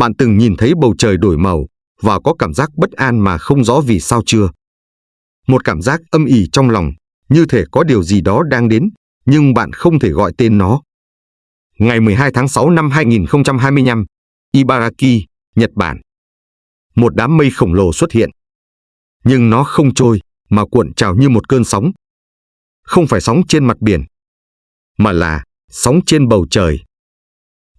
Bạn từng nhìn thấy bầu trời đổi màu và có cảm giác bất an mà không rõ vì sao chưa? Một cảm giác âm ỉ trong lòng, như thể có điều gì đó đang đến, nhưng bạn không thể gọi tên nó. Ngày 12 tháng 6 năm 2025, Ibaraki, Nhật Bản. Một đám mây khổng lồ xuất hiện. Nhưng nó không trôi, mà cuộn trào như một cơn sóng. Không phải sóng trên mặt biển, mà là sóng trên bầu trời.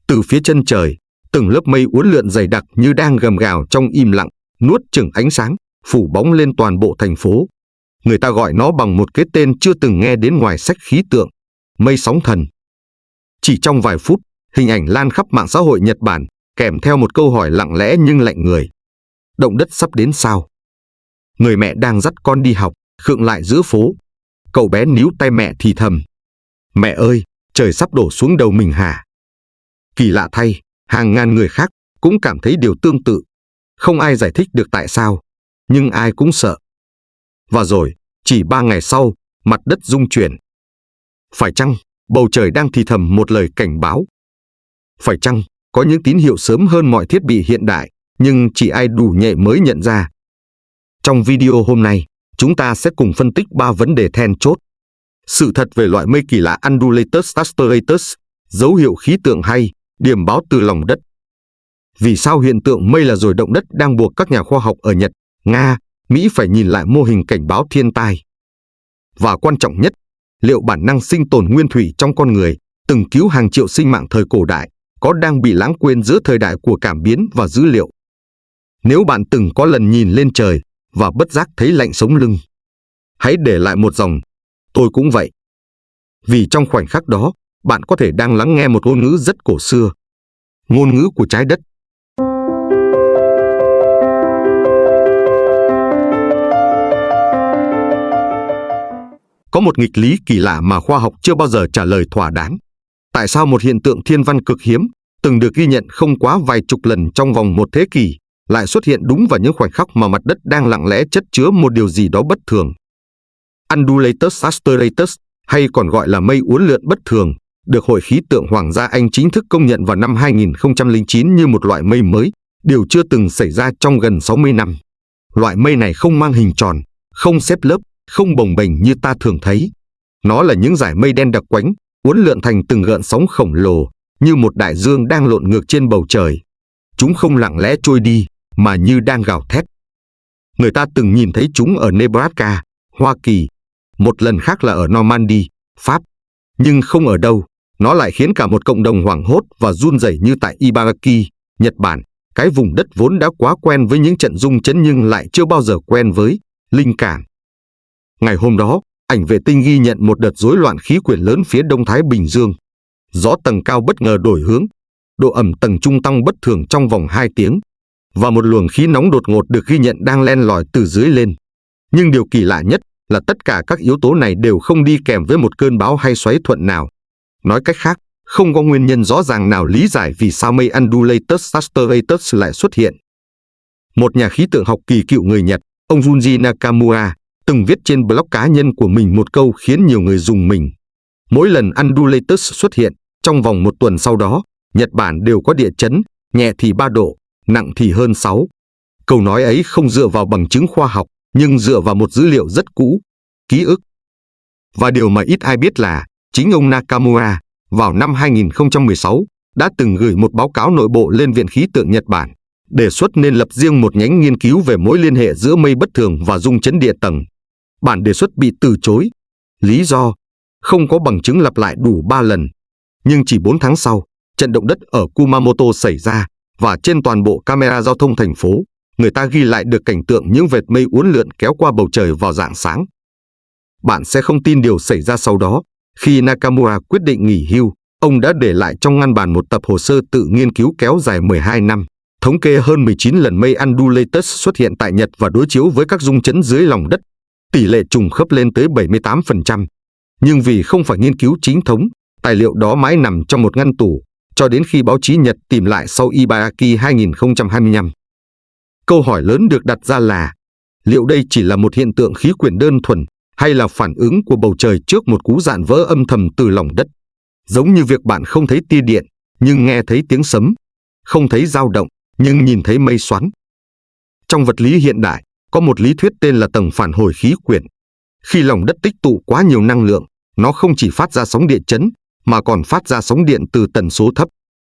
Từ phía chân trời, từng lớp mây uốn lượn dày đặc như đang gầm gào trong im lặng, nuốt chửng ánh sáng, phủ bóng lên toàn bộ thành phố. Người ta gọi nó bằng một cái tên chưa từng nghe đến ngoài sách khí tượng, mây sóng thần. Chỉ trong vài phút, hình ảnh lan khắp mạng xã hội Nhật Bản, kèm theo một câu hỏi lặng lẽ nhưng lạnh người. Động đất sắp đến sao? Người mẹ đang dắt con đi học, khựng lại giữa phố. Cậu bé níu tay mẹ thì thầm. Mẹ ơi, trời sắp đổ xuống đầu mình hả? Kỳ lạ thay, hàng ngàn người khác cũng cảm thấy điều tương tự. Không ai giải thích được tại sao, nhưng ai cũng sợ. Và rồi, chỉ 3 ngày sau, mặt đất rung chuyển. Phải chăng bầu trời đang thì thầm một lời cảnh báo? Phải chăng có những tín hiệu sớm hơn mọi thiết bị hiện đại, nhưng chỉ ai đủ nhạy mới nhận ra? Trong video hôm nay, chúng ta sẽ cùng phân tích 3 vấn đề then chốt. Sự thật về loại mây kỳ lạ Undulatus Astratus, dấu hiệu khí tượng hay, điểm báo từ lòng đất. Vì sao hiện tượng mây là rồi động đất đang buộc các nhà khoa học ở Nhật, Nga, Mỹ phải nhìn lại mô hình cảnh báo thiên tai? Và quan trọng nhất, liệu bản năng sinh tồn nguyên thủy trong con người, từng cứu hàng triệu sinh mạng thời cổ đại, có đang bị lãng quên giữa thời đại của cảm biến và dữ liệu? Nếu bạn từng có lần nhìn lên trời và bất giác thấy lạnh sống lưng, hãy để lại một dòng "Tôi cũng vậy". Vì trong khoảnh khắc đó, bạn có thể đang lắng nghe một ngôn ngữ rất cổ xưa, ngôn ngữ của trái đất. Có một nghịch lý kỳ lạ mà khoa học chưa bao giờ trả lời thỏa đáng. Tại sao một hiện tượng thiên văn cực hiếm, từng được ghi nhận không quá vài chục lần trong vòng một thế kỷ, lại xuất hiện đúng vào những khoảnh khắc mà mặt đất đang lặng lẽ chất chứa một điều gì đó bất thường? Undulatus Astratus, hay còn gọi là mây uốn lượn bất thường, được Hội khí tượng Hoàng gia Anh chính thức công nhận vào năm 2009 như một loại mây mới, điều chưa từng xảy ra trong gần 60 năm. Loại mây này không mang hình tròn, không xếp lớp, không bồng bềnh như ta thường thấy. Nó là những dải mây đen đặc quánh, uốn lượn thành từng gợn sóng khổng lồ, như một đại dương đang lộn ngược trên bầu trời. Chúng không lặng lẽ trôi đi, mà như đang gào thét. Người ta từng nhìn thấy chúng ở Nebraska, Hoa Kỳ, một lần khác là ở Normandy, Pháp. Nhưng không ở đâu, nó lại khiến cả một cộng đồng hoảng hốt và run rẩy như tại Ibaraki, Nhật Bản, cái vùng đất vốn đã quá quen với những trận rung chấn nhưng lại chưa bao giờ quen với linh cảm. Ngày hôm đó, ảnh vệ tinh ghi nhận một đợt rối loạn khí quyển lớn phía Đông Thái Bình Dương. Gió tầng cao bất ngờ đổi hướng, độ ẩm tầng trung tăng bất thường trong vòng 2 tiếng, và một luồng khí nóng đột ngột được ghi nhận đang len lỏi từ dưới lên. Nhưng điều kỳ lạ nhất là tất cả các yếu tố này đều không đi kèm với một cơn bão hay xoáy thuận nào. Nói cách khác, không có nguyên nhân rõ ràng nào lý giải vì sao mây Undulatus Astratus lại xuất hiện. Một nhà khí tượng học kỳ cựu người Nhật, ông Junji Nakamura, từng viết trên blog cá nhân của mình một câu khiến nhiều người rùng mình. Mỗi lần Undulatus xuất hiện, trong vòng một tuần sau đó, Nhật Bản đều có địa chấn, nhẹ thì 3 độ, nặng thì hơn 6. Câu nói ấy không dựa vào bằng chứng khoa học, nhưng dựa vào một dữ liệu rất cũ, ký ức. Và điều mà ít ai biết là, chính ông Nakamura, vào năm 2016, đã từng gửi một báo cáo nội bộ lên Viện Khí tượng Nhật Bản, đề xuất nên lập riêng một nhánh nghiên cứu về mối liên hệ giữa mây bất thường và rung chấn địa tầng. Bản đề xuất bị từ chối. Lý do, không có bằng chứng lặp lại đủ 3 lần. Nhưng chỉ 4 tháng sau, trận động đất ở Kumamoto xảy ra, và trên toàn bộ camera giao thông thành phố, người ta ghi lại được cảnh tượng những vệt mây uốn lượn kéo qua bầu trời vào rạng sáng. Bạn sẽ không tin điều xảy ra sau đó. Khi Nakamura quyết định nghỉ hưu, ông đã để lại trong ngăn bàn một tập hồ sơ tự nghiên cứu kéo dài 12 năm, thống kê hơn 19 lần mây Undulatus xuất hiện tại Nhật và đối chiếu với các rung chấn dưới lòng đất. Tỷ lệ trùng khớp lên tới 78%. Nhưng vì không phải nghiên cứu chính thống, tài liệu đó mãi nằm trong một ngăn tủ, cho đến khi báo chí Nhật tìm lại sau Ibaraki 2025. Câu hỏi lớn được đặt ra là, liệu đây chỉ là một hiện tượng khí quyển đơn thuần, hay là phản ứng của bầu trời trước một cú dạn vỡ âm thầm từ lòng đất? Giống như việc bạn không thấy tia điện, nhưng nghe thấy tiếng sấm, không thấy dao động, nhưng nhìn thấy mây xoắn. Trong vật lý hiện đại, có một lý thuyết tên là tầng phản hồi khí quyển. Khi lòng đất tích tụ quá nhiều năng lượng, nó không chỉ phát ra sóng địa chấn, mà còn phát ra sóng điện từ tần số thấp.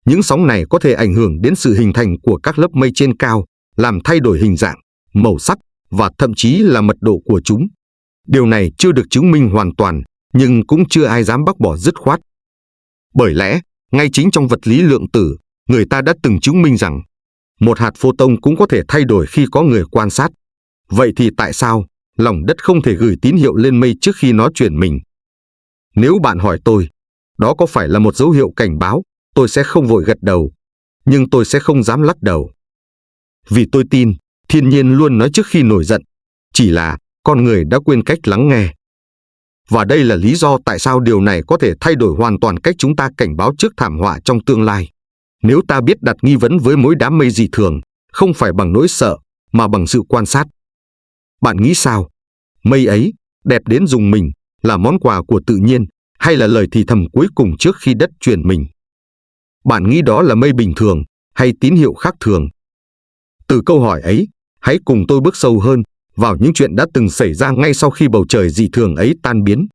Những sóng này có thể ảnh hưởng đến sự hình thành của các lớp mây trên cao, làm thay đổi hình dạng, màu sắc và thậm chí là mật độ của chúng. Điều này chưa được chứng minh hoàn toàn, nhưng cũng chưa ai dám bác bỏ dứt khoát. Bởi lẽ, ngay chính trong vật lý lượng tử, người ta đã từng chứng minh rằng một hạt photon cũng có thể thay đổi khi có người quan sát. Vậy thì tại sao lòng đất không thể gửi tín hiệu lên mây trước khi nó chuyển mình? Nếu bạn hỏi tôi, đó có phải là một dấu hiệu cảnh báo, tôi sẽ không vội gật đầu, nhưng tôi sẽ không dám lắc đầu. Vì tôi tin, thiên nhiên luôn nói trước khi nổi giận, chỉ là con người đã quên cách lắng nghe. Và đây là lý do tại sao điều này có thể thay đổi hoàn toàn cách chúng ta cảnh báo trước thảm họa trong tương lai. Nếu ta biết đặt nghi vấn với mỗi đám mây dị thường, không phải bằng nỗi sợ, mà bằng sự quan sát. Bạn nghĩ sao? Mây ấy, đẹp đến rùng mình, là món quà của tự nhiên, hay là lời thì thầm cuối cùng trước khi đất chuyển mình? Bạn nghĩ đó là mây bình thường, hay tín hiệu khác thường? Từ câu hỏi ấy, hãy cùng tôi bước sâu hơn vào những chuyện đã từng xảy ra ngay sau khi bầu trời dị thường ấy tan biến.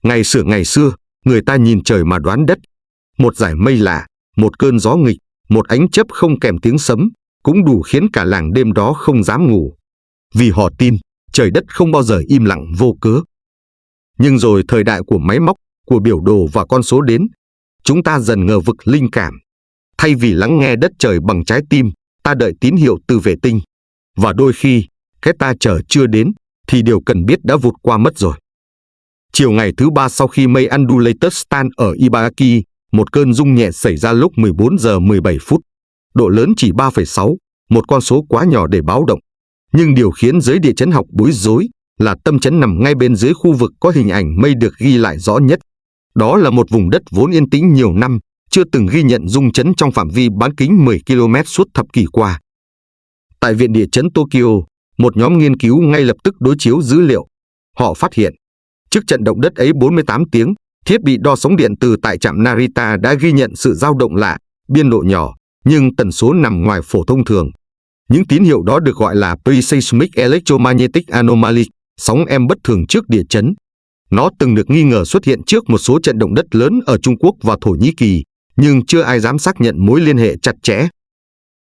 Ngày xưa, người ta nhìn trời mà đoán đất. Một dải mây lạ, một cơn gió nghịch, một ánh chớp không kèm tiếng sấm, cũng đủ khiến cả làng đêm đó không dám ngủ. Vì họ tin, trời đất không bao giờ im lặng vô cớ. Nhưng rồi thời đại của máy móc, của biểu đồ và con số đến, chúng ta dần ngờ vực linh cảm. Thay vì lắng nghe đất trời bằng trái tim, ta đợi tín hiệu từ vệ tinh. Và đôi khi, cái ta chờ chưa đến, thì điều cần biết đã vụt qua mất rồi. Chiều ngày thứ ba sau khi mây undulatus tan ở Ibaraki, một cơn rung nhẹ xảy ra lúc 14 giờ 17 phút. Độ lớn chỉ 3,6, một con số quá nhỏ để báo động. Nhưng điều khiến giới địa chấn học bối rối là tâm chấn nằm ngay bên dưới khu vực có hình ảnh mây được ghi lại rõ nhất. Đó là một vùng đất vốn yên tĩnh nhiều năm, chưa từng ghi nhận rung chấn trong phạm vi bán kính 10 km suốt thập kỷ qua. Tại Viện Địa chấn Tokyo, một nhóm nghiên cứu ngay lập tức đối chiếu dữ liệu. Họ phát hiện, trước trận động đất ấy 48 tiếng, thiết bị đo sóng điện từ tại trạm Narita đã ghi nhận sự dao động lạ, biên độ nhỏ, nhưng tần số nằm ngoài phổ thông thường. Những tín hiệu đó được gọi là Pre-seismic Electromagnetic Anomaly, sóng em bất thường trước địa chấn. Nó từng được nghi ngờ xuất hiện trước một số trận động đất lớn ở Trung Quốc và Thổ Nhĩ Kỳ, nhưng chưa ai dám xác nhận mối liên hệ chặt chẽ.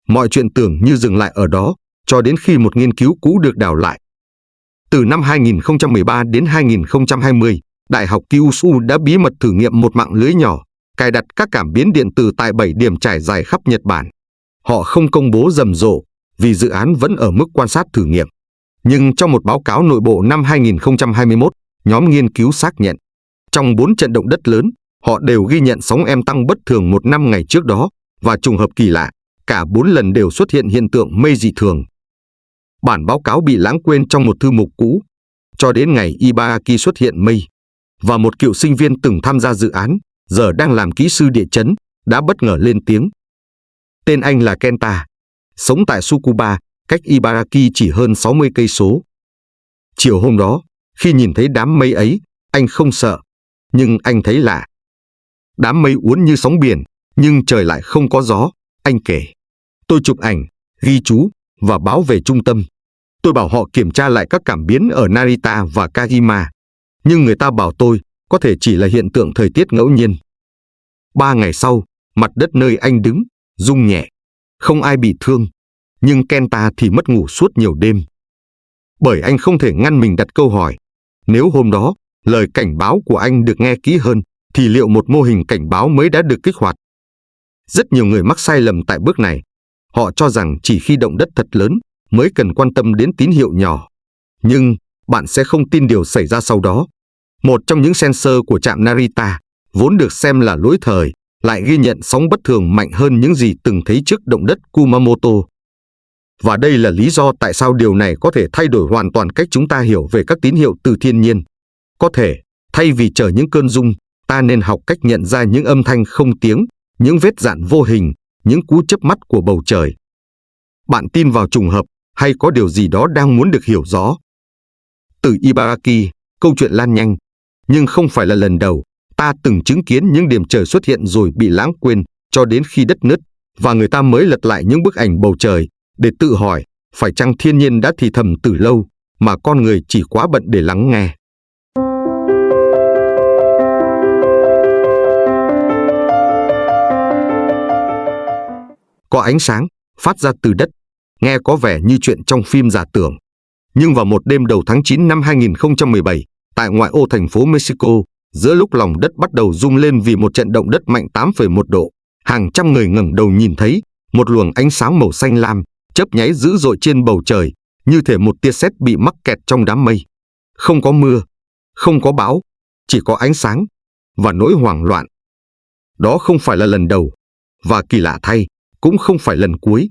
Mọi chuyện tưởng như dừng lại ở đó, cho đến khi một nghiên cứu cũ được đào lại. Từ năm 2013 đến 2020, Đại học Kyushu đã bí mật thử nghiệm một mạng lưới nhỏ, cài đặt các cảm biến điện từ tại 7 điểm trải dài khắp Nhật Bản. Họ không công bố rầm rộ, vì dự án vẫn ở mức quan sát thử nghiệm. Nhưng trong một báo cáo nội bộ năm 2021, nhóm nghiên cứu xác nhận, trong 4 trận động đất lớn, họ đều ghi nhận sóng em tăng bất thường một năm ngày trước đó, và trùng hợp kỳ lạ, cả 4 lần đều xuất hiện hiện tượng mây dị thường. Bản báo cáo bị lãng quên trong một thư mục cũ, cho đến ngày Ibaraki xuất hiện mây, và một cựu sinh viên từng tham gia dự án, giờ đang làm kỹ sư địa chấn, đã bất ngờ lên tiếng. Tên anh là Kenta, sống tại Tsukuba, cách Ibaraki chỉ hơn 60 cây số. Chiều hôm đó, khi nhìn thấy đám mây ấy, anh không sợ, nhưng anh thấy lạ. Đám mây uốn như sóng biển, nhưng trời lại không có gió, anh kể. Tôi chụp ảnh, ghi chú và báo về trung tâm. Tôi bảo họ kiểm tra lại các cảm biến ở Narita và Kajima, nhưng người ta bảo tôi có thể chỉ là hiện tượng thời tiết ngẫu nhiên. 3 ngày sau, mặt đất nơi anh đứng rung nhẹ, không ai bị thương, nhưng Kenta thì mất ngủ suốt nhiều đêm. Bởi anh không thể ngăn mình đặt câu hỏi, nếu hôm đó lời cảnh báo của anh được nghe kỹ hơn, thì liệu một mô hình cảnh báo mới đã được kích hoạt? Rất nhiều người mắc sai lầm tại bước này. Họ cho rằng chỉ khi động đất thật lớn mới cần quan tâm đến tín hiệu nhỏ. Nhưng bạn sẽ không tin điều xảy ra sau đó. Một trong những sensor của trạm Narita, vốn được xem là lỗi thời, lại ghi nhận sóng bất thường mạnh hơn những gì từng thấy trước động đất Kumamoto. Và đây là lý do tại sao điều này có thể thay đổi hoàn toàn cách chúng ta hiểu về các tín hiệu từ thiên nhiên. Có thể, thay vì chờ những cơn rung, ta nên học cách nhận ra những âm thanh không tiếng, những vết dạn vô hình, những cú chớp mắt của bầu trời. Bạn tin vào trùng hợp hay có điều gì đó đang muốn được hiểu rõ? Từ Ibaraki, câu chuyện lan nhanh, Nhưng không phải là lần đầu, ta từng chứng kiến những điểm trời xuất hiện rồi bị lãng quên cho đến khi đất nứt, và người ta mới lật lại những bức ảnh bầu trời để tự hỏi phải chăng thiên nhiên đã thì thầm từ lâu mà con người chỉ quá bận để lắng nghe. Có ánh sáng phát ra từ đất, nghe có vẻ như chuyện trong phim giả tưởng. Nhưng vào một đêm đầu tháng 9 năm 2017, tại ngoại ô thành phố Mexico, giữa lúc lòng đất bắt đầu rung lên vì một trận động đất mạnh 8,1 độ, hàng trăm người ngẩng đầu nhìn thấy một luồng ánh sáng màu xanh lam chớp nháy dữ dội trên bầu trời, như thể một tia sét bị mắc kẹt trong đám mây. Không có mưa, không có bão, chỉ có ánh sáng và nỗi hoảng loạn. Đó không phải là lần đầu, và kỳ lạ thay, cũng không phải lần cuối.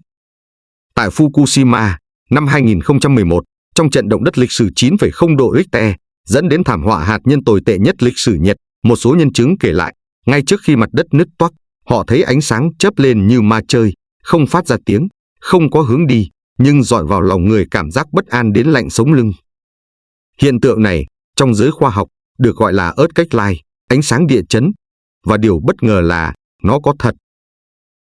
Tại Fukushima, năm 2011, trong trận động đất lịch sử 9,0 độ Richter, dẫn đến thảm họa hạt nhân tồi tệ nhất lịch sử Nhật, một số nhân chứng kể lại, ngay trước khi mặt đất nứt toác, họ thấy ánh sáng chớp lên như ma chơi, không phát ra tiếng, không có hướng đi, nhưng dọi vào lòng người cảm giác bất an đến lạnh sống lưng. Hiện tượng này, trong giới khoa học, được gọi là earthquake light, ánh sáng địa chấn, và điều bất ngờ là nó có thật.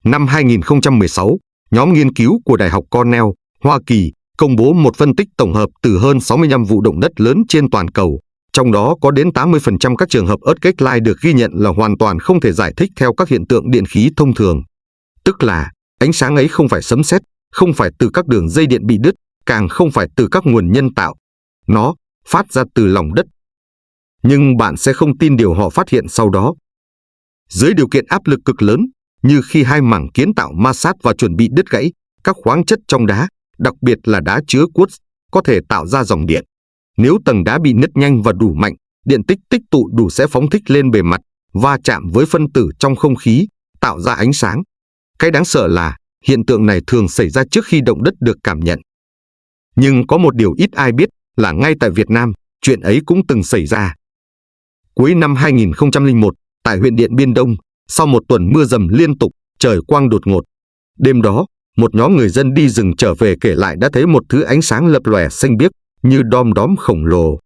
Năm 2016, nhóm nghiên cứu của Đại học Cornell, Hoa Kỳ, công bố một phân tích tổng hợp từ hơn 65 vụ động đất lớn trên toàn cầu, trong đó có đến 80% các trường hợp earthquake light được ghi nhận là hoàn toàn không thể giải thích theo các hiện tượng điện khí thông thường. Tức là, ánh sáng ấy không phải sấm sét, không phải từ các đường dây điện bị đứt, càng không phải từ các nguồn nhân tạo. Nó phát ra từ lòng đất. Nhưng bạn sẽ không tin điều họ phát hiện sau đó. Dưới điều kiện áp lực cực lớn, như khi hai mảng kiến tạo ma sát và chuẩn bị đứt gãy, các khoáng chất trong đá, đặc biệt là đá chứa quartz, có thể tạo ra dòng điện. Nếu tầng đá bị nứt nhanh và đủ mạnh, điện tích tích tụ đủ sẽ phóng thích lên bề mặt, va chạm với phân tử trong không khí, tạo ra ánh sáng. Cái đáng sợ là hiện tượng này thường xảy ra trước khi động đất được cảm nhận. Nhưng có một điều ít ai biết là ngay tại Việt Nam, chuyện ấy cũng từng xảy ra. Cuối năm 2001, tại huyện Điện Biên Đông, sau một tuần mưa dầm liên tục, trời quang đột ngột. Đêm đó, một nhóm người dân đi rừng trở về kể lại đã thấy một thứ ánh sáng lập lòe xanh biếc như đom đóm khổng lồ.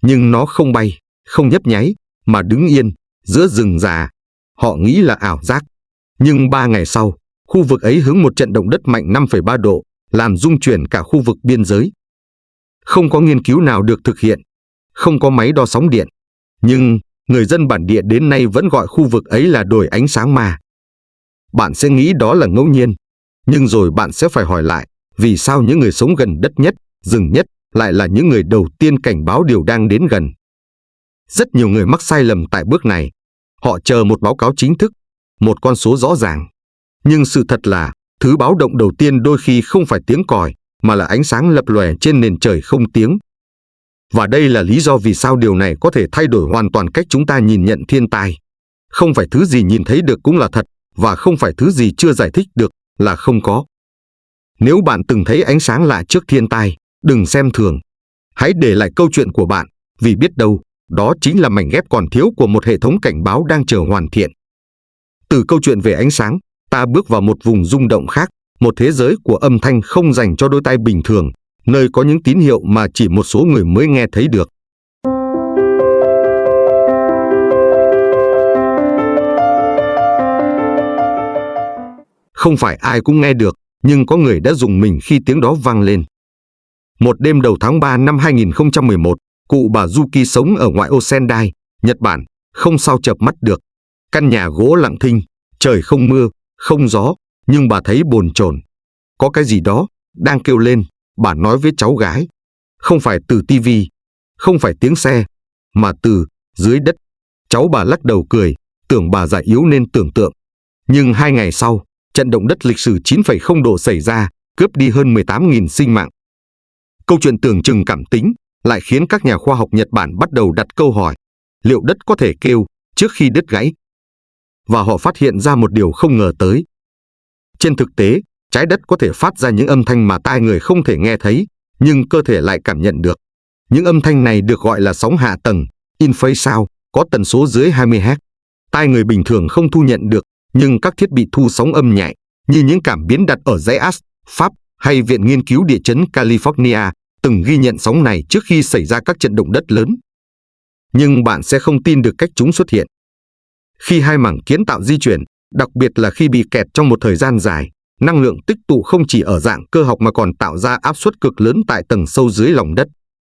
Nhưng nó không bay, không nhấp nháy, mà đứng yên giữa rừng già. Họ nghĩ là ảo giác. Nhưng 3 ngày sau, khu vực ấy hứng một trận động đất mạnh 5,3 độ, làm rung chuyển cả khu vực biên giới. Không có nghiên cứu nào được thực hiện, không có máy đo sóng điện. Nhưng người dân bản địa đến nay vẫn gọi khu vực ấy là đồi ánh sáng ma. Bạn sẽ nghĩ đó là ngẫu nhiên, nhưng rồi bạn sẽ phải hỏi lại, vì sao những người sống gần đất nhất, rừng nhất lại là những người đầu tiên cảnh báo điều đang đến gần. Rất nhiều người mắc sai lầm tại bước này. Họ chờ một báo cáo chính thức, một con số rõ ràng. Nhưng sự thật là, thứ báo động đầu tiên đôi khi không phải tiếng còi, mà là ánh sáng lập lòe trên nền trời không tiếng. Và đây là lý do vì sao điều này có thể thay đổi hoàn toàn cách chúng ta nhìn nhận thiên tai. Không phải thứ gì nhìn thấy được cũng là thật, và không phải thứ gì chưa giải thích được là không có. Nếu bạn từng thấy ánh sáng lạ trước thiên tai, đừng xem thường. Hãy để lại câu chuyện của bạn, vì biết đâu, đó chính là mảnh ghép còn thiếu của một hệ thống cảnh báo đang chờ hoàn thiện. Từ câu chuyện về ánh sáng, ta bước vào một vùng rung động khác, một thế giới của âm thanh không dành cho đôi tai bình thường, nơi có những tín hiệu mà chỉ một số người mới nghe thấy được. Không phải ai cũng nghe được, nhưng có người đã rùng mình khi tiếng đó vang lên. Một đêm đầu tháng 3 năm 2011, cụ bà Yuki sống ở ngoại ô Sendai, Nhật Bản, không sao chợp mắt được. Căn nhà gỗ lặng thinh, trời không mưa, không gió, nhưng bà thấy bồn chồn. Có cái gì đó đang kêu lên, bà nói với cháu gái. Không phải từ tivi, không phải tiếng xe, mà từ dưới đất. Cháu bà lắc đầu cười, tưởng bà già yếu nên tưởng tượng. Nhưng 2 ngày sau, trận động đất lịch sử 9,0 độ xảy ra, cướp đi hơn 18.000 sinh mạng. Câu chuyện tưởng chừng cảm tính lại khiến các nhà khoa học Nhật Bản bắt đầu đặt câu hỏi, liệu đất có thể kêu trước khi đứt gãy? Và họ phát hiện ra một điều không ngờ tới. Trên thực tế, trái đất có thể phát ra những âm thanh mà tai người không thể nghe thấy, nhưng cơ thể lại cảm nhận được. Những âm thanh này được gọi là sóng hạ tầng, in-phase sound, có tần số dưới 20 Hz. Tai người bình thường không thu nhận được, nhưng các thiết bị thu sóng âm nhạy, như những cảm biến đặt ở dãy Alps, Pháp hay Viện Nghiên cứu Địa chấn California, từng ghi nhận sóng này trước khi xảy ra các trận động đất lớn. nhưng bạn sẽ không tin được cách chúng xuất hiện. Khi hai mảng kiến tạo di chuyển, đặc biệt là khi bị kẹt trong một thời gian dài, năng lượng tích tụ không chỉ ở dạng cơ học mà còn tạo ra áp suất cực lớn tại tầng sâu dưới lòng đất.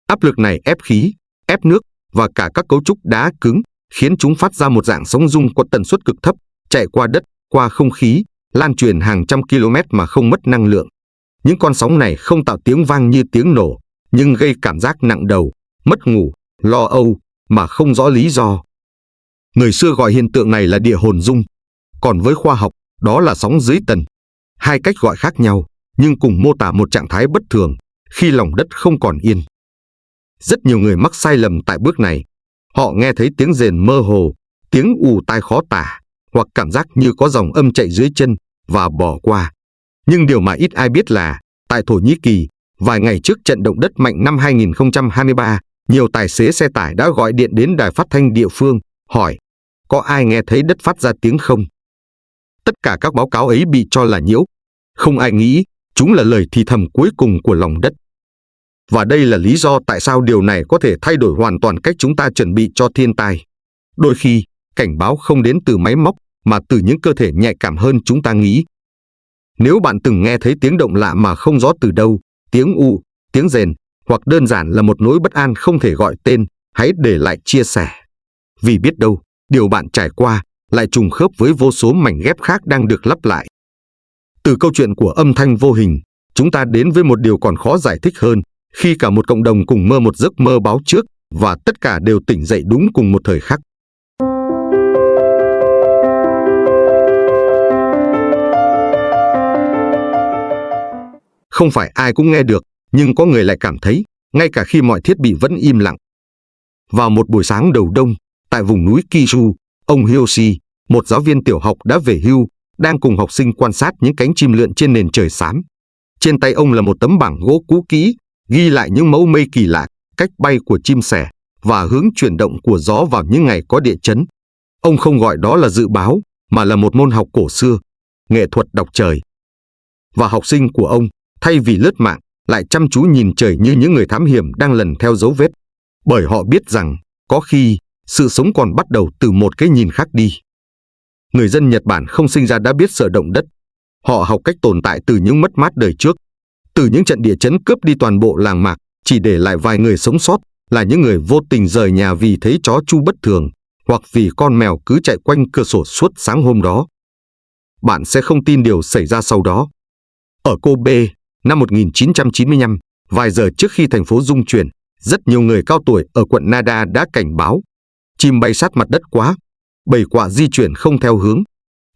Áp lực này ép khí, ép nước và cả các cấu trúc đá cứng, khiến chúng phát ra một dạng sóng rung có tần suất cực thấp, chạy qua đất, qua không khí, lan truyền hàng trăm km mà không mất năng lượng. Những con sóng này không tạo tiếng vang như tiếng nổ, nhưng gây cảm giác nặng đầu, mất ngủ, lo âu mà không rõ lý do. Người xưa gọi hiện tượng này là địa hồn rung, còn với khoa học, đó là sóng dưới tần. Hai cách gọi khác nhau, nhưng cùng mô tả một trạng thái bất thường, khi lòng đất không còn yên. Rất nhiều người mắc sai lầm tại bước này. Họ nghe thấy tiếng rền mơ hồ, tiếng ù tai khó tả, hoặc cảm giác như có dòng âm chạy dưới chân, và bỏ qua. Nhưng điều mà ít ai biết là, tại Thổ Nhĩ Kỳ, vài ngày trước trận động đất mạnh năm 2023, nhiều tài xế xe tải đã gọi điện đến đài phát thanh địa phương, hỏi, có ai nghe thấy đất phát ra tiếng không? Tất cả các báo cáo ấy bị cho là nhiễu. Không ai nghĩ chúng là lời thì thầm cuối cùng của lòng đất. Và đây là lý do tại sao điều này có thể thay đổi hoàn toàn cách chúng ta chuẩn bị cho thiên tai. Đôi khi, cảnh báo không đến từ máy móc, mà từ những cơ thể nhạy cảm hơn chúng ta nghĩ. Nếu bạn từng nghe thấy tiếng động lạ mà không rõ từ đâu, tiếng ù, tiếng rền, hoặc đơn giản là một nỗi bất an không thể gọi tên, hãy để lại chia sẻ. Vì biết đâu, điều bạn trải qua lại trùng khớp với vô số mảnh ghép khác đang được lắp lại. Từ câu chuyện của âm thanh vô hình, chúng ta đến với một điều còn khó giải thích hơn, khi cả một cộng đồng cùng mơ một giấc mơ báo trước, và tất cả đều tỉnh dậy đúng cùng một thời khắc. Không phải ai cũng nghe được, nhưng có người lại cảm thấy, ngay cả khi mọi thiết bị vẫn im lặng. Vào một buổi sáng đầu đông, tại vùng núi Kyushu, ông Hiyoshi, một giáo viên tiểu học đã về hưu, đang cùng học sinh quan sát những cánh chim lượn trên nền trời xám. Trên tay ông là một tấm bảng gỗ cũ kỹ, ghi lại những mẫu mây kỳ lạ, cách bay của chim sẻ và hướng chuyển động của gió vào những ngày có địa chấn. Ông không gọi đó là dự báo, mà là một môn học cổ xưa, nghệ thuật đọc trời. Và học sinh của ông, thay vì lướt mạng, lại chăm chú nhìn trời như những người thám hiểm đang lần theo dấu vết. Bởi họ biết rằng, có khi, sự sống còn bắt đầu từ một cái nhìn khác đi. Người dân Nhật Bản không sinh ra đã biết sợ động đất. Họ học cách tồn tại từ những mất mát đời trước. Từ những trận địa chấn cướp đi toàn bộ làng mạc, chỉ để lại vài người sống sót, là những người vô tình rời nhà vì thấy chó chu bất thường, hoặc vì con mèo cứ chạy quanh cửa sổ suốt sáng hôm đó. Bạn sẽ không tin điều xảy ra sau đó. Ở Kobe, năm 1995, vài giờ trước khi thành phố rung chuyển, rất nhiều người cao tuổi ở quận Nara đã cảnh báo. Chim bay sát mặt đất quá, bầy quạ di chuyển không theo hướng.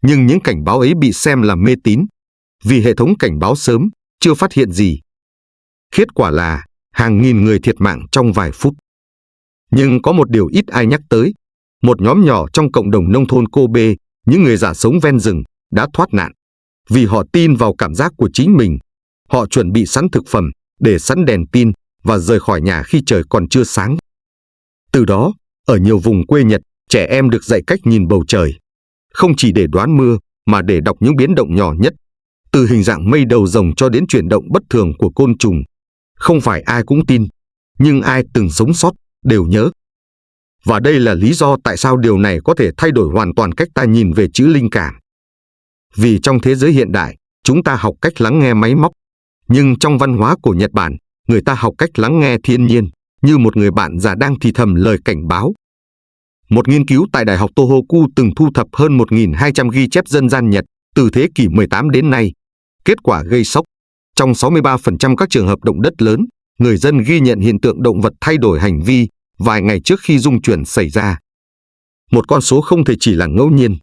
Nhưng những cảnh báo ấy bị xem là mê tín, vì hệ thống cảnh báo sớm chưa phát hiện gì. Kết quả là hàng nghìn người thiệt mạng trong vài phút. Nhưng có một điều ít ai nhắc tới. Một nhóm nhỏ trong cộng đồng nông thôn Kobe, những người già sống ven rừng, đã thoát nạn. Vì họ tin vào cảm giác của chính mình. Họ chuẩn bị sẵn thực phẩm, để sẵn đèn pin và rời khỏi nhà khi trời còn chưa sáng. Từ đó, ở nhiều vùng quê Nhật, trẻ em được dạy cách nhìn bầu trời. Không chỉ để đoán mưa, mà để đọc những biến động nhỏ nhất. Từ hình dạng mây đầu rồng cho đến chuyển động bất thường của côn trùng. Không phải ai cũng tin, nhưng ai từng sống sót đều nhớ. Và đây là lý do tại sao điều này có thể thay đổi hoàn toàn cách ta nhìn về chữ linh cảm. Vì trong thế giới hiện đại, chúng ta học cách lắng nghe máy móc. Nhưng trong văn hóa của Nhật Bản, người ta học cách lắng nghe thiên nhiên, như một người bạn già đang thì thầm lời cảnh báo. Một nghiên cứu tại Đại học Tohoku từng thu thập hơn 1.200 ghi chép dân gian Nhật từ thế kỷ 18 đến nay. Kết quả gây sốc. Trong 63% các trường hợp động đất lớn, người dân ghi nhận hiện tượng động vật thay đổi hành vi vài ngày trước khi rung chuyển xảy ra. Một con số không thể chỉ là ngẫu nhiên.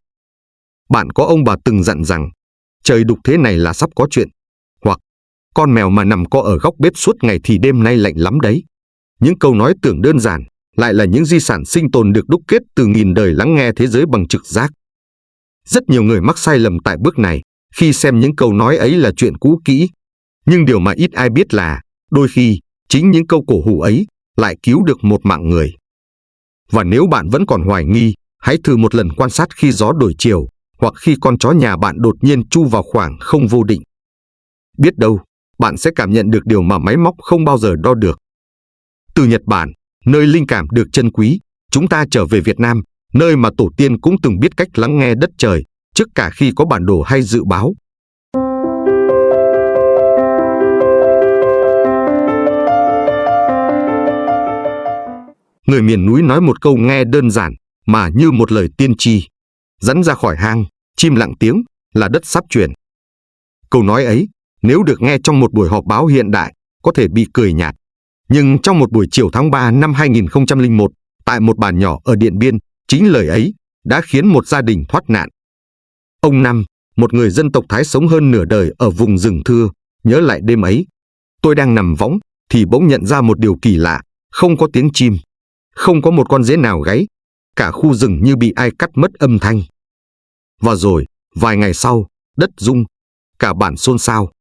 Bạn có ông bà từng dặn rằng, trời đục thế này là sắp có chuyện. Hoặc, con mèo mà nằm co ở góc bếp suốt ngày thì đêm nay lạnh lắm đấy. Những câu nói tưởng đơn giản, lại là những di sản sinh tồn được đúc kết từ nghìn đời lắng nghe thế giới bằng trực giác. Rất nhiều người mắc sai lầm tại bước này, khi xem những câu nói ấy là chuyện cũ kỹ. Nhưng điều mà ít ai biết là, đôi khi, chính những câu cổ hủ ấy lại cứu được một mạng người. Và nếu bạn vẫn còn hoài nghi, hãy thử một lần quan sát khi gió đổi chiều, hoặc khi con chó nhà bạn đột nhiên chu vào khoảng không vô định. Biết đâu, bạn sẽ cảm nhận được điều mà máy móc không bao giờ đo được. Từ Nhật Bản, nơi linh cảm được trân quý, chúng chúng ta trở về Việt Nam, nơi mà tổ tiên cũng từng biết cách lắng nghe đất trời, trước cả khi có bản đồ hay dự báo. Người miền núi nói một câu nghe đơn giản mà như một lời tiên tri. Dẫn ra khỏi hang, chim lặng tiếng là đất sắp chuyển. Câu nói ấy, nếu được nghe trong một buổi họp báo hiện đại, có thể bị cười nhạt. Nhưng trong một buổi chiều tháng 3 năm 2001, tại một bản nhỏ ở Điện Biên, chính lời ấy đã khiến một gia đình thoát nạn. Ông Năm, một người dân tộc Thái sống hơn nửa đời ở vùng rừng thưa, nhớ lại đêm ấy. Tôi đang nằm võng, thì bỗng nhận ra một điều kỳ lạ, không có tiếng chim, không có một con dế nào gáy, cả khu rừng như bị ai cắt mất âm thanh. Và rồi, vài ngày sau, đất rung, cả bản xôn xao.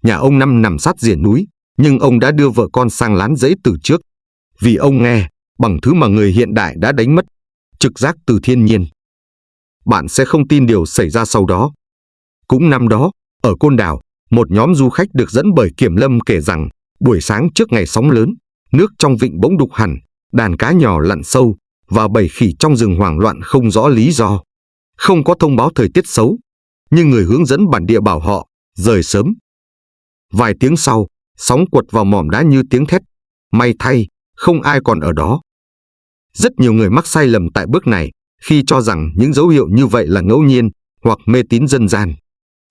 Nhà ông Năm nằm sát rìa núi, nhưng ông đã đưa vợ con sang lán giấy từ trước, vì ông nghe bằng thứ mà người hiện đại đã đánh mất, trực giác từ thiên nhiên. Bạn sẽ không tin điều xảy ra sau đó. Cũng năm đó, ở Côn Đảo, một nhóm du khách được dẫn bởi kiểm lâm kể rằng, buổi sáng trước ngày sóng lớn, nước trong vịnh bỗng đục hẳn, đàn cá nhỏ lặn sâu, và bầy khỉ trong rừng hoảng loạn không rõ lý do. Không có thông báo thời tiết xấu, nhưng người hướng dẫn bản địa bảo họ rời sớm. Vài tiếng sau, sóng quật vào mỏm đá như tiếng thét. May thay, không ai còn ở đó. Rất nhiều người mắc sai lầm tại bước này khi cho rằng những dấu hiệu như vậy là ngẫu nhiên hoặc mê tín dân gian.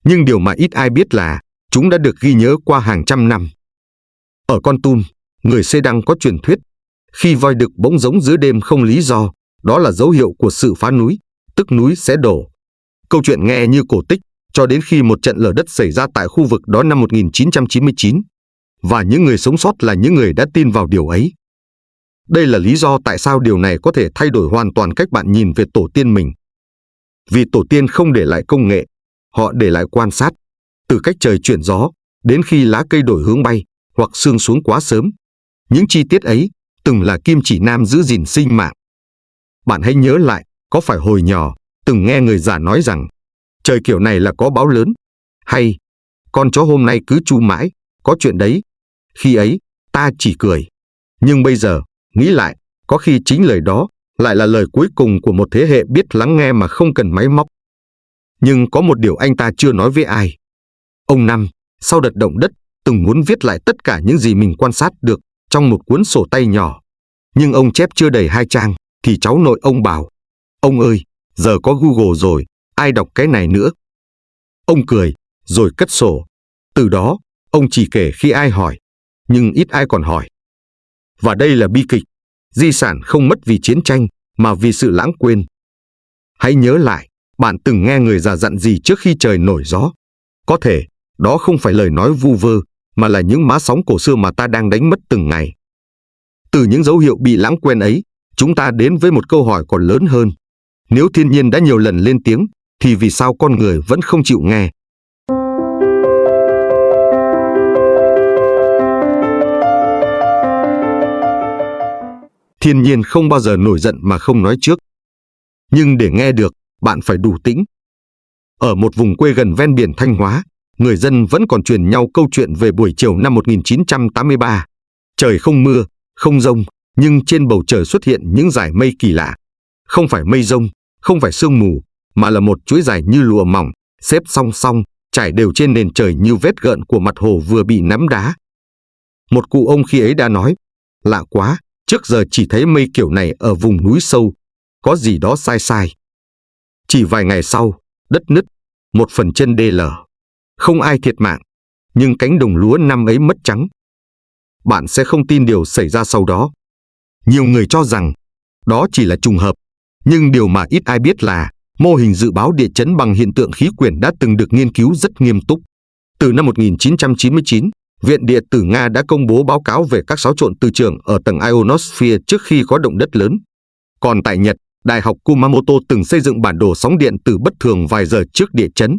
Nhưng điều mà ít ai biết là chúng đã được ghi nhớ qua hàng trăm năm. Ở Kon Tum, người Xê Đăng có truyền thuyết, khi voi đực bỗng giống giữa đêm không lý do, đó là dấu hiệu của sự phá núi, tức núi sẽ đổ. Câu chuyện nghe như cổ tích, cho đến khi một trận lở đất xảy ra tại khu vực đó năm 1999. Và những người sống sót là những người đã tin vào điều ấy. Đây là lý do tại sao điều này có thể thay đổi hoàn toàn cách bạn nhìn về tổ tiên mình. Vì tổ tiên không để lại công nghệ, họ để lại quan sát. Từ cách trời chuyển gió, đến khi lá cây đổi hướng bay, hoặc sương xuống quá sớm. Những chi tiết ấy từng là kim chỉ nam giữ gìn sinh mạng. Bạn hãy nhớ lại, có phải hồi nhỏ, từng nghe người già nói rằng, trời kiểu này là có bão lớn, hay, con chó hôm nay cứ chu mãi, có chuyện đấy. Khi ấy, ta chỉ cười. Nhưng bây giờ, nghĩ lại, có khi chính lời đó lại là lời cuối cùng của một thế hệ biết lắng nghe mà không cần máy móc. Nhưng có một điều anh ta chưa nói với ai. Ông Năm, sau đợt động đất, từng muốn viết lại tất cả những gì mình quan sát được trong một cuốn sổ tay nhỏ. Nhưng ông chép chưa đầy 2 trang, thì cháu nội ông bảo, ông ơi, giờ có Google rồi, ai đọc cái này nữa. Ông cười, rồi cất sổ. Từ đó, ông chỉ kể khi ai hỏi, nhưng ít ai còn hỏi. Và đây là bi kịch, di sản không mất vì chiến tranh, mà vì sự lãng quên. Hãy nhớ lại, bạn từng nghe người già dặn gì trước khi trời nổi gió. Có thể, đó không phải lời nói vu vơ, mà là những má sóng cổ xưa mà ta đang đánh mất từng ngày. Từ những dấu hiệu bị lãng quên ấy, chúng ta đến với một câu hỏi còn lớn hơn. Nếu thiên nhiên đã nhiều lần lên tiếng, thì vì sao con người vẫn không chịu nghe? Thiên nhiên không bao giờ nổi giận mà không nói trước. Nhưng để nghe được, bạn phải đủ tĩnh. Ở một vùng quê gần ven biển Thanh Hóa, người dân vẫn còn truyền nhau câu chuyện về buổi chiều năm 1983. Trời không mưa, không dông, nhưng trên bầu trời xuất hiện những dải mây kỳ lạ. Không phải mây dông, không phải sương mù, mà là một chuỗi dải như lụa mỏng, xếp song song, trải đều trên nền trời như vết gợn của mặt hồ vừa bị nắm đá. Một cụ ông khi ấy đã nói, lạ quá, trước giờ chỉ thấy mây kiểu này ở vùng núi sâu, có gì đó sai sai. Chỉ vài ngày sau, đất nứt, một phần chân đê lở. Không ai thiệt mạng, nhưng cánh đồng lúa năm ấy mất trắng. Bạn sẽ không tin điều xảy ra sau đó. Nhiều người cho rằng đó chỉ là trùng hợp, nhưng điều mà ít ai biết là mô hình dự báo địa chấn bằng hiện tượng khí quyển đã từng được nghiên cứu rất nghiêm túc. Từ năm 1999, Viện Địa tử Nga đã công bố báo cáo về các xáo trộn từ trường ở tầng ionosphere trước khi có động đất lớn. Còn tại Nhật, Đại học Kumamoto từng xây dựng bản đồ sóng điện từ bất thường vài giờ trước địa chấn.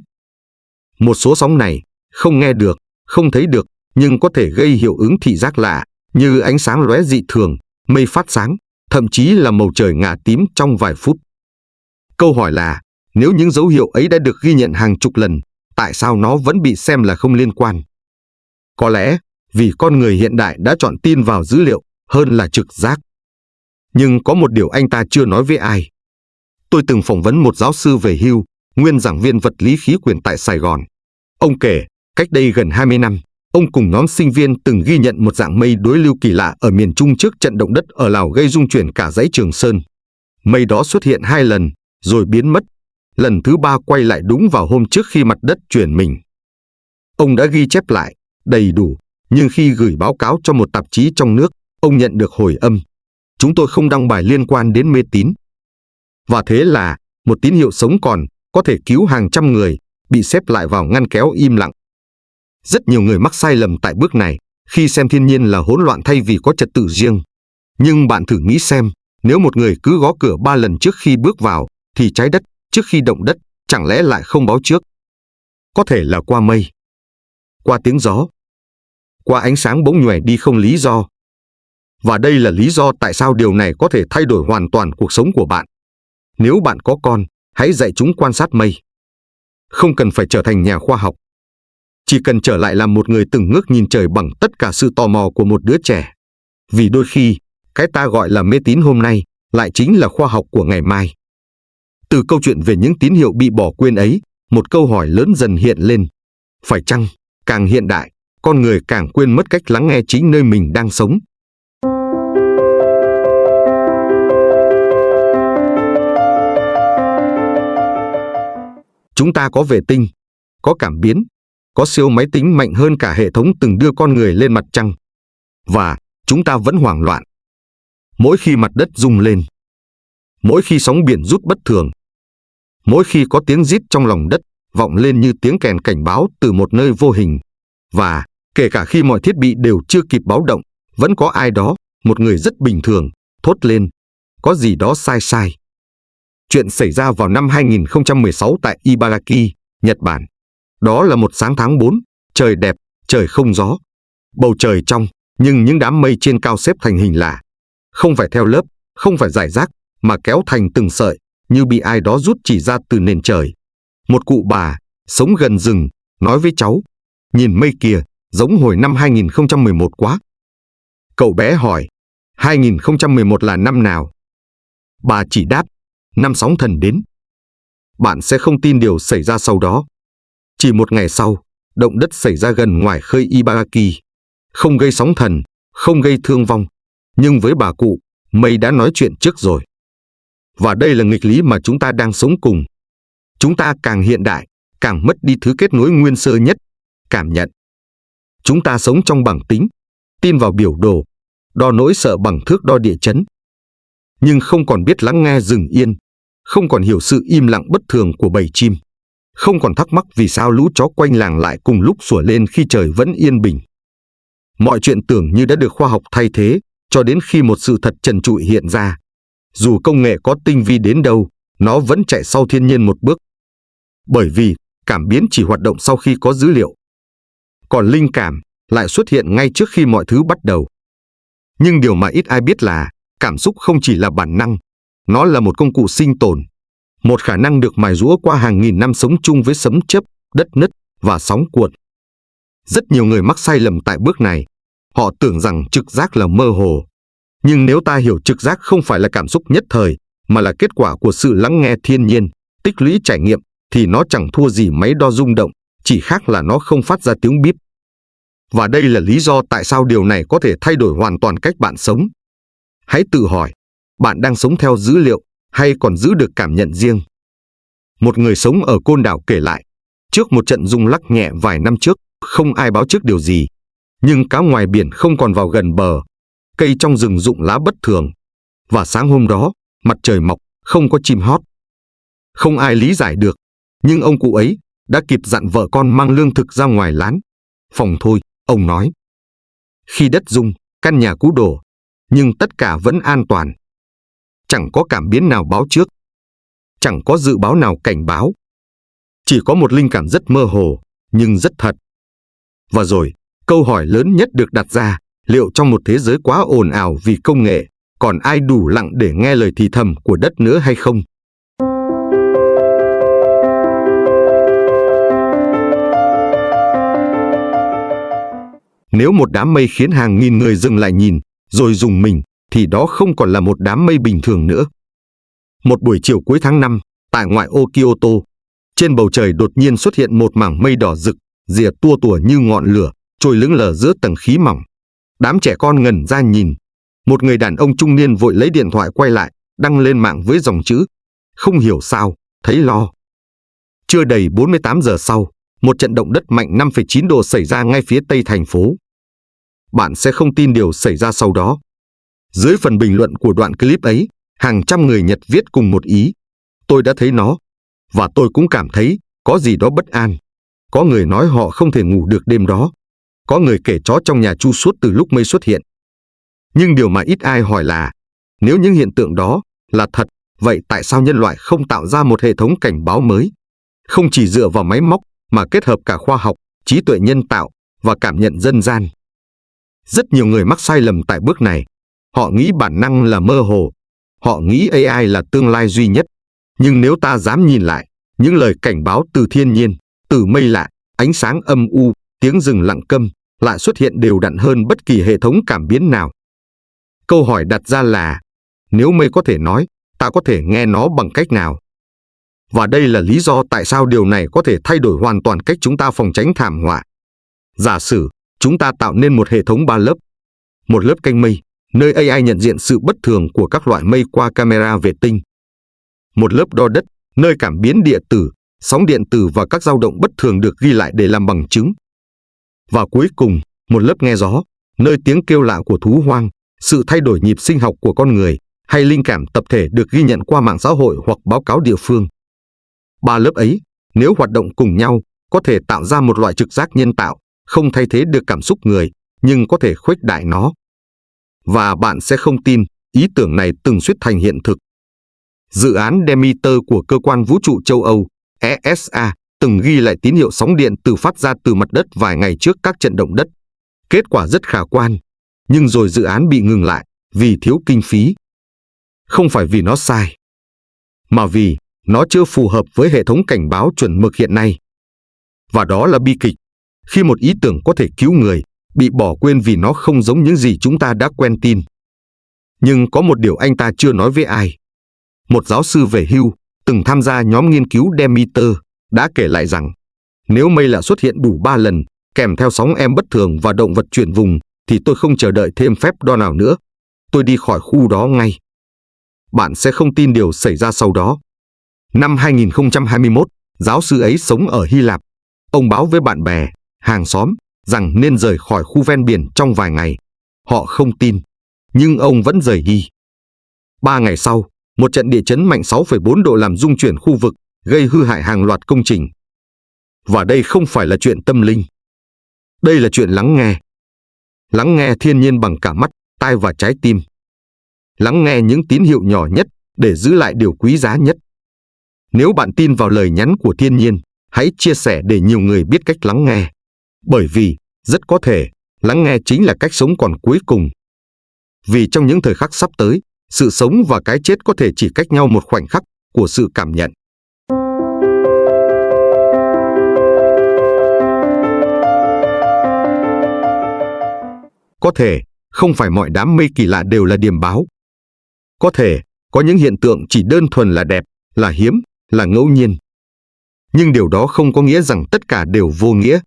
Một số sóng này không nghe được, không thấy được, nhưng có thể gây hiệu ứng thị giác lạ, như ánh sáng lóe dị thường, mây phát sáng, thậm chí là màu trời ngả tím trong vài phút. Câu hỏi là, nếu những dấu hiệu ấy đã được ghi nhận hàng chục lần, tại sao nó vẫn bị xem là không liên quan? Có lẽ vì con người hiện đại đã chọn tin vào dữ liệu hơn là trực giác. Nhưng có một điều anh ta chưa nói với ai. Tôi từng phỏng vấn một giáo sư về hưu, nguyên giảng viên vật lý khí quyển tại Sài Gòn. Ông kể, cách đây gần 20 năm, ông cùng nhóm sinh viên từng ghi nhận một dạng mây đối lưu kỳ lạ ở miền Trung trước trận động đất ở Lào gây rung chuyển cả dãy Trường Sơn. Mây đó xuất hiện 2 lần, rồi biến mất. Lần thứ 3 quay lại đúng vào hôm trước khi mặt đất chuyển mình. Ông đã ghi chép lại, đầy đủ, nhưng khi gửi báo cáo cho một tạp chí trong nước, ông nhận được hồi âm. Chúng tôi không đăng bài liên quan đến mê tín. Và thế là, một tín hiệu sống còn, có thể cứu hàng trăm người, bị xếp lại vào ngăn kéo im lặng. Rất nhiều người mắc sai lầm tại bước này, khi xem thiên nhiên là hỗn loạn thay vì có trật tự riêng. Nhưng bạn thử nghĩ xem, nếu một người cứ gõ cửa 3 lần trước khi bước vào, thì trái đất, trước khi động đất, chẳng lẽ lại không báo trước? Có thể là qua mây, qua tiếng gió, qua ánh sáng bỗng nhòe đi không lý do. Và đây là lý do tại sao điều này có thể thay đổi hoàn toàn cuộc sống của bạn. Nếu bạn có con, hãy dạy chúng quan sát mây. Không cần phải trở thành nhà khoa học. Chỉ cần trở lại làm một người từng ngước nhìn trời bằng tất cả sự tò mò của một đứa trẻ. Vì đôi khi, cái ta gọi là mê tín hôm nay lại chính là khoa học của ngày mai. Từ câu chuyện về những tín hiệu bị bỏ quên ấy, một câu hỏi lớn dần hiện lên. Phải chăng, càng hiện đại, con người càng quên mất cách lắng nghe chính nơi mình đang sống? Chúng ta có vệ tinh, có cảm biến, có siêu máy tính mạnh hơn cả hệ thống từng đưa con người lên mặt trăng. Và chúng ta vẫn hoảng loạn. Mỗi khi mặt đất rung lên, mỗi khi sóng biển rút bất thường, mỗi khi có tiếng rít trong lòng đất vọng lên như tiếng kèn cảnh báo từ một nơi vô hình. Và kể cả khi mọi thiết bị đều chưa kịp báo động, vẫn có ai đó, một người rất bình thường, thốt lên, có gì đó sai sai. Chuyện xảy ra vào năm 2016 tại Ibaraki, Nhật Bản. Đó là một sáng tháng 4, trời đẹp, trời không gió. Bầu trời trong, nhưng những đám mây trên cao xếp thành hình lạ. Không phải theo lớp, không phải rải rác, mà kéo thành từng sợi, như bị ai đó rút chỉ ra từ nền trời. Một cụ bà, sống gần rừng, nói với cháu, nhìn mây kìa, giống hồi năm 2011 quá. Cậu bé hỏi, 2011 là năm nào? Bà chỉ đáp, năm sóng thần đến. Bạn sẽ không tin điều xảy ra sau đó. Chỉ một ngày sau, động đất xảy ra gần ngoài khơi Ibaraki. Không gây sóng thần, không gây thương vong. Nhưng với bà cụ, mây đã nói chuyện trước rồi. Và đây là nghịch lý mà chúng ta đang sống cùng. Chúng ta càng hiện đại, càng mất đi thứ kết nối nguyên sơ nhất, cảm nhận. Chúng ta sống trong bảng tính, tin vào biểu đồ, đo nỗi sợ bằng thước đo địa chấn. Nhưng không còn biết lắng nghe rừng yên, không còn hiểu sự im lặng bất thường của bầy chim, không còn thắc mắc vì sao lũ chó quanh làng lại cùng lúc sủa lên khi trời vẫn yên bình. Mọi chuyện tưởng như đã được khoa học thay thế, cho đến khi một sự thật trần trụi hiện ra. Dù công nghệ có tinh vi đến đâu, nó vẫn chạy sau thiên nhiên một bước. Bởi vì, cảm biến chỉ hoạt động sau khi có dữ liệu. Còn linh cảm lại xuất hiện ngay trước khi mọi thứ bắt đầu. Nhưng điều mà ít ai biết là, cảm xúc không chỉ là bản năng, nó là một công cụ sinh tồn. Một khả năng được mài giũa qua hàng nghìn năm sống chung với sấm chớp, đất nứt và sóng cuộn. Rất nhiều người mắc sai lầm tại bước này. Họ tưởng rằng trực giác là mơ hồ. Nhưng nếu ta hiểu trực giác không phải là cảm xúc nhất thời, mà là kết quả của sự lắng nghe thiên nhiên, tích lũy trải nghiệm, thì nó chẳng thua gì máy đo rung động, chỉ khác là nó không phát ra tiếng bíp. Và đây là lý do tại sao điều này có thể thay đổi hoàn toàn cách bạn sống. Hãy tự hỏi, bạn đang sống theo dữ liệu hay còn giữ được cảm nhận riêng? Một người sống ở Côn Đảo kể lại, trước một trận rung lắc nhẹ vài năm trước, không ai báo trước điều gì. Nhưng cá ngoài biển không còn vào gần bờ, cây trong rừng rụng lá bất thường. Và sáng hôm đó, mặt trời mọc, không có chim hót. Không ai lý giải được, nhưng ông cụ ấy đã kịp dặn vợ con mang lương thực ra ngoài lán. Phòng thôi, ông nói. Khi đất rung, căn nhà cũ đổ, nhưng tất cả vẫn an toàn. Chẳng có cảm biến nào báo trước. Chẳng có dự báo nào cảnh báo. Chỉ có một linh cảm rất mơ hồ, nhưng rất thật. Và rồi, câu hỏi lớn nhất được đặt ra, liệu trong một thế giới quá ồn ào vì công nghệ, còn ai đủ lặng để nghe lời thì thầm của đất nữa hay không? Nếu một đám mây khiến hàng nghìn người dừng lại nhìn, rồi rùng mình, thì đó không còn là một đám mây bình thường nữa. Một buổi chiều cuối tháng 5, tại ngoại ô Kyoto, trên bầu trời đột nhiên xuất hiện một mảng mây đỏ rực, rìa tua tủa như ngọn lửa, trôi lững lờ giữa tầng khí mỏng. Đám trẻ con ngẩn ra nhìn. Một người đàn ông trung niên vội lấy điện thoại quay lại, đăng lên mạng với dòng chữ: "Không hiểu sao, thấy lo." Chưa đầy 48 giờ sau, một trận động đất mạnh 5,9 độ xảy ra ngay phía tây thành phố. Bạn sẽ không tin điều xảy ra sau đó. Dưới phần bình luận của đoạn clip ấy, hàng trăm người Nhật viết cùng một ý: "Tôi đã thấy nó, và tôi cũng cảm thấy có gì đó bất an." Có người nói họ không thể ngủ được đêm đó. Có người kể chó trong nhà tru suốt từ lúc mây xuất hiện. Nhưng điều mà ít ai hỏi là, nếu những hiện tượng đó là thật, vậy tại sao nhân loại không tạo ra một hệ thống cảnh báo mới? Không chỉ dựa vào máy móc, mà kết hợp cả khoa học, trí tuệ nhân tạo và cảm nhận dân gian. Rất nhiều người mắc sai lầm tại bước này. Họ nghĩ bản năng là mơ hồ. Họ nghĩ AI là tương lai duy nhất. Nhưng nếu ta dám nhìn lại, những lời cảnh báo từ thiên nhiên, từ mây lạ, ánh sáng âm u, tiếng rừng lặng câm, lại xuất hiện đều đặn hơn bất kỳ hệ thống cảm biến nào. Câu hỏi đặt ra là, nếu mây có thể nói, ta có thể nghe nó bằng cách nào? Và đây là lý do tại sao điều này có thể thay đổi hoàn toàn cách chúng ta phòng tránh thảm họa. Giả sử, chúng ta tạo nên một hệ thống 3 lớp. Một lớp canh mây, nơi AI nhận diện sự bất thường của các loại mây qua camera vệ tinh. Một lớp đo đất, nơi cảm biến điện tử, sóng điện tử và các dao động bất thường được ghi lại để làm bằng chứng. Và cuối cùng, một lớp nghe gió, nơi tiếng kêu lạ của thú hoang, sự thay đổi nhịp sinh học của con người, hay linh cảm tập thể được ghi nhận qua mạng xã hội hoặc báo cáo địa phương. 3 lớp ấy, nếu hoạt động cùng nhau, có thể tạo ra một loại trực giác nhân tạo, không thay thế được cảm xúc người, nhưng có thể khuếch đại nó. Và bạn sẽ không tin, ý tưởng này từng suýt thành hiện thực. Dự án Demeter của cơ quan vũ trụ châu Âu, ESA, từng ghi lại tín hiệu sóng điện tử phát ra từ mặt đất vài ngày trước các trận động đất. Kết quả rất khả quan, nhưng rồi dự án bị ngừng lại vì thiếu kinh phí. Không phải vì nó sai, mà vì nó chưa phù hợp với hệ thống cảnh báo chuẩn mực hiện nay. Và đó là bi kịch, khi một ý tưởng có thể cứu người, bị bỏ quên vì nó không giống những gì chúng ta đã quen tin. Nhưng có một điều anh ta chưa nói với ai. Một giáo sư về hưu, từng tham gia nhóm nghiên cứu Demeter, đã kể lại rằng, nếu mây lạ xuất hiện đủ 3 lần, kèm theo sóng âm bất thường và động vật chuyển vùng, thì tôi không chờ đợi thêm phép đo nào nữa. Tôi đi khỏi khu đó ngay. Bạn sẽ không tin điều xảy ra sau đó. Năm 2021, giáo sư ấy sống ở Hy Lạp. Ông báo với bạn bè, hàng xóm, rằng nên rời khỏi khu ven biển trong vài ngày. Họ không tin, nhưng ông vẫn rời đi. 3 ngày sau, một trận địa chấn mạnh 6,4 độ làm rung chuyển khu vực, gây hư hại hàng loạt công trình. Và đây không phải là chuyện tâm linh. Đây là chuyện lắng nghe. Lắng nghe thiên nhiên bằng cả mắt, tai và trái tim. Lắng nghe những tín hiệu nhỏ nhất để giữ lại điều quý giá nhất. Nếu bạn tin vào lời nhắn của thiên nhiên, hãy chia sẻ để nhiều người biết cách lắng nghe. Bởi vì, rất có thể, lắng nghe chính là cách sống còn cuối cùng. Vì trong những thời khắc sắp tới, sự sống và cái chết có thể chỉ cách nhau một khoảnh khắc của sự cảm nhận. Có thể, không phải mọi đám mây kỳ lạ đều là điềm báo. Có thể, có những hiện tượng chỉ đơn thuần là đẹp, là hiếm, là ngẫu nhiên. Nhưng điều đó không có nghĩa rằng tất cả đều vô nghĩa.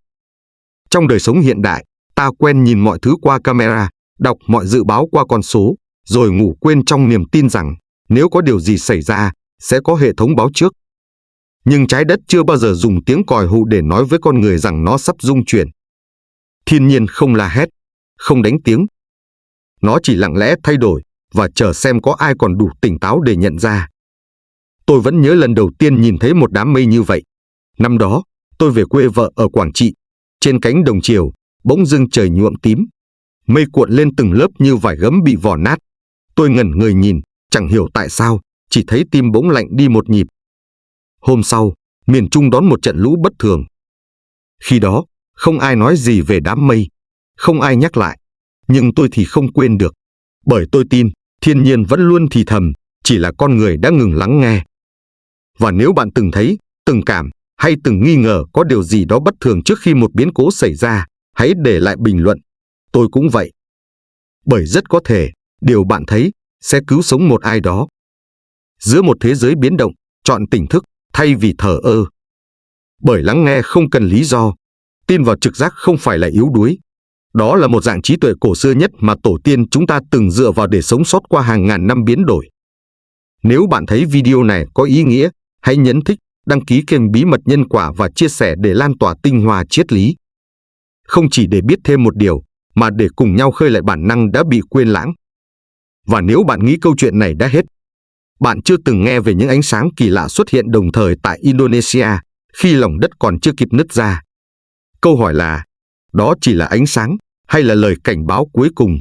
Trong đời sống hiện đại, ta quen nhìn mọi thứ qua camera, đọc mọi dự báo qua con số, rồi ngủ quên trong niềm tin rằng nếu có điều gì xảy ra, sẽ có hệ thống báo trước. Nhưng trái đất chưa bao giờ dùng tiếng còi hụ để nói với con người rằng nó sắp rung chuyển. Thiên nhiên không la hét, không đánh tiếng. Nó chỉ lặng lẽ thay đổi và chờ xem có ai còn đủ tỉnh táo để nhận ra. Tôi vẫn nhớ lần đầu tiên nhìn thấy một đám mây như vậy. Năm đó, tôi về quê vợ ở Quảng Trị. Trên cánh đồng chiều, bỗng dưng trời nhuộm tím. Mây cuộn lên từng lớp như vải gấm bị vò nát. Tôi ngẩn người nhìn, chẳng hiểu tại sao, chỉ thấy tim bỗng lạnh đi một nhịp. Hôm sau, miền Trung đón một trận lũ bất thường. Khi đó, không ai nói gì về đám mây, không ai nhắc lại. Nhưng tôi thì không quên được. Bởi tôi tin, thiên nhiên vẫn luôn thì thầm, chỉ là con người đã ngừng lắng nghe. Và nếu bạn từng thấy, từng cảm, hay từng nghi ngờ có điều gì đó bất thường trước khi một biến cố xảy ra, hãy để lại bình luận. Tôi cũng vậy. Bởi rất có thể, điều bạn thấy sẽ cứu sống một ai đó. Giữa một thế giới biến động, chọn tỉnh thức thay vì thờ ơ. Bởi lắng nghe không cần lý do, tin vào trực giác không phải là yếu đuối. Đó là một dạng trí tuệ cổ xưa nhất mà tổ tiên chúng ta từng dựa vào để sống sót qua hàng ngàn năm biến đổi. Nếu bạn thấy video này có ý nghĩa, hãy nhấn thích, đăng ký kênh Bí mật Nhân Quả và chia sẻ để lan tỏa tinh hoa triết lý. Không chỉ để biết thêm một điều, mà để cùng nhau khơi lại bản năng đã bị quên lãng. Và nếu bạn nghĩ câu chuyện này đã hết, bạn chưa từng nghe về những ánh sáng kỳ lạ xuất hiện đồng thời tại Indonesia khi lòng đất còn chưa kịp nứt ra. Câu hỏi là, đó chỉ là ánh sáng hay là lời cảnh báo cuối cùng?